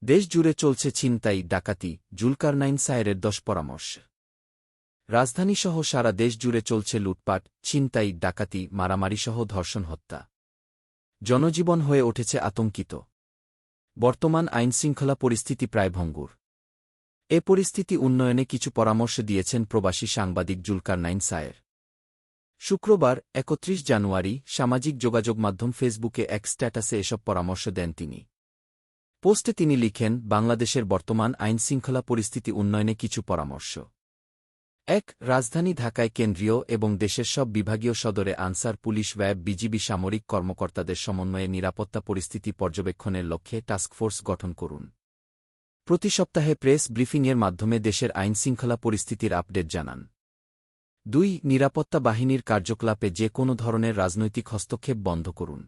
দেশ জুড়ে চলছে ছিনতাই, ডাকাতি, জুলকারনাইন সায়েরের 10 পরামর্শ। রাজধানীসহ সারা দেশ জুড়ে চলছে লুটপাট, ছিনতাই, ডাকাতি, মারামারিসহ ধর্ষণ, হত্যা। জনজীবন হয়ে উঠেছে আতঙ্কিত। বর্তমান আইনশৃঙ্খলা পরিস্থিতি প্রায় ভঙ্গুর। এ পরিস্থিতি উন্নয়নে কিছু পরামর্শ দিয়েছেন প্রবাসী সাংবাদিক জুলকারনাইন সায়ের। শুক্রবার 31 জানুয়ারি সামাজিক যোগাযোগ মাধ্যম ফেসবুকে এক স্ট্যাটাসে এসব পরামর্শ দেন তিনি। পোস্টে তিনি লিখেন, বাংলাদেশের বর্তমান আইনশৃঙ্খলা পরিস্থিতি উন্নয়নে কিছু পরামর্শ। ১. রাজধানী ঢাকায় কেন্দ্রীয় এবং দেশের সব বিভাগীয় সদরে আনসার পুলিশ, র্যাব, বিজিবি সামরিক কর্মকর্তাদের সমন্বয়ে নিরাপত্তা পরিস্থিতি পর্যবেক্ষণের লক্ষ্যে টাস্কফোর্স গঠন করুন। প্রতি সপ্তাহে প্রেস ব্রিফিংয়ের মাধ্যমে দেশের আইনশৃঙ্খলা পরিস্থিতির আপডেট জানান। ২. নিরাপত্তা বাহিনীর কার্যকলাপে যে কোনো ধরনের রাজনৈতিক হস্তক্ষেপ বন্ধ করুন।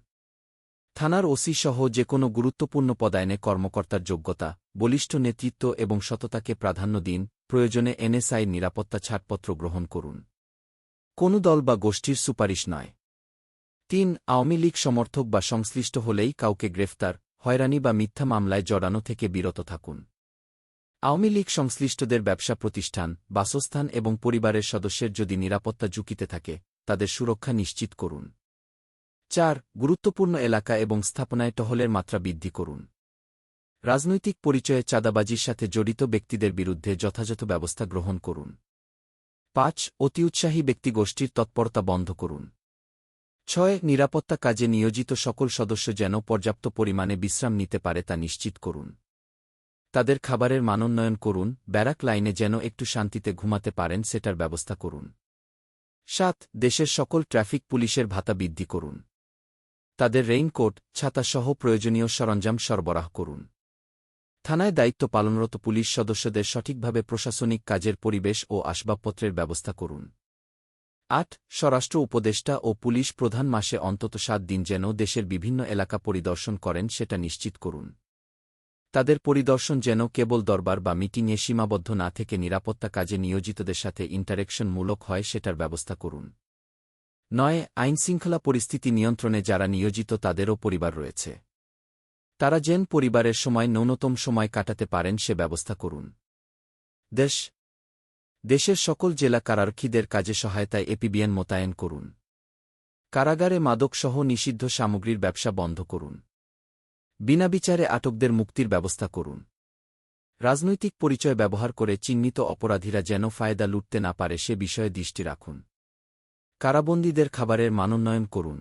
থানার ওসি সহ যে কোনো গুরুত্বপূর্ণ পদায়নে কর্মকর্তার যোগ্যতা, বলিষ্ঠ নেতৃত্ব এবং সততাকে প্রাধান্য দিন। প্রয়োজনে এনএসআই নিরাপত্তা ছাড়পত্র গ্রহণ করুন। কোনো দল বা গোষ্ঠীর সুপারিশ নয়। ৩. আওয়ামী লীগ সমর্থক বা সংশ্লিষ্ট হলেই কাউকে গ্রেফতার, হয়রানি বা মিথ্যা মামলায় জড়ানো থেকে বিরত থাকুন। আওয়ামী লীগ সংশ্লিষ্টদের ব্যবসা প্রতিষ্ঠান, বাসস্থান এবং পরিবারের সদস্যের যদি নিরাপত্তা ঝুঁকিতে থাকে, তাদের সুরক্ষা নিশ্চিত করুন। ৪. গুরুত্বপূর্ণ এলাকা এবং স্থাপনায় টহলের মাত্রা বৃদ্ধি করুন। রাজনৈতিক পরিচয়ে চাঁদাবাজির সাথে জড়িত ব্যক্তিদের বিরুদ্ধে যথাযথ ব্যবস্থা গ্রহণ করুন। ৫. অতি উৎসাহী ব্যক্তিগোষ্ঠীর তৎপরতা বন্ধ করুন। ৬. নিরাপত্তা কাজে নিয়োজিত সকল সদস্য যেন পর্যাপ্ত পরিমাণে বিশ্রাম নিতে পারে তা নিশ্চিত করুন। তাদের খাবারের মানোন্নয়ন করুন, ব্যারাক লাইনে যেন একটু শান্তিতে ঘুমাতে পারেন সেটার ব্যবস্থা করুন। ৭. দেশের সকল ট্রাফিক পুলিশের ভাতা বৃদ্ধি করুন। তাদের রেইনকোট, ছাতাসহ প্রয়োজনীয় সরঞ্জাম সরবরাহ করুন। থানায় দায়িত্ব পালনরত পুলিশ সদস্যদের সঠিকভাবে প্রশাসনিক কাজের পরিবেশ ও আসবাবপত্রের ব্যবস্থা করুন। ৮. স্বরাষ্ট্র উপদেষ্টা ও পুলিশ প্রধান মাসে অন্তত ৭ দিন যেন দেশের বিভিন্ন এলাকা পরিদর্শন করেন সেটা নিশ্চিত করুন। তাদের পরিদর্শন যেন কেবল দরবার বা মিটিংয়ে সীমাবদ্ধ না থেকে নিরাপত্তা কাজে নিয়োজিতদের সাথে ইন্টারেকশনমূলক হয় সেটার ব্যবস্থা করুন। ৯. আইনশৃঙ্খলা পরিস্থিতি নিয়ন্ত্রণে যারা নিয়োজিত তাদেরও পরিবার রয়েছে। তারা যেন পরিবারের সময় ন্যূনতম সময় কাটাতে পারেন সে ব্যবস্থা করুন। দেশের সকল জেলা কারারক্ষীদের কাজে সহায়তায় এপিবিএন মোতায়েন করুন। কারাগারে মাদকসহ নিষিদ্ধ সামগ্রীর ব্যবসা বন্ধ করুন। বিনা বিচারে আটকদের মুক্তির ব্যবস্থা করুন। রাজনৈতিক পরিচয় ব্যবহার করে চিহ্নিত অপরাধীরা যেন ফায়দা লুটতে না পারে সে বিষয়ে দৃষ্টি রাখুন। কারাবন্দীদের খাবারের মানোন্নয়ন করুন।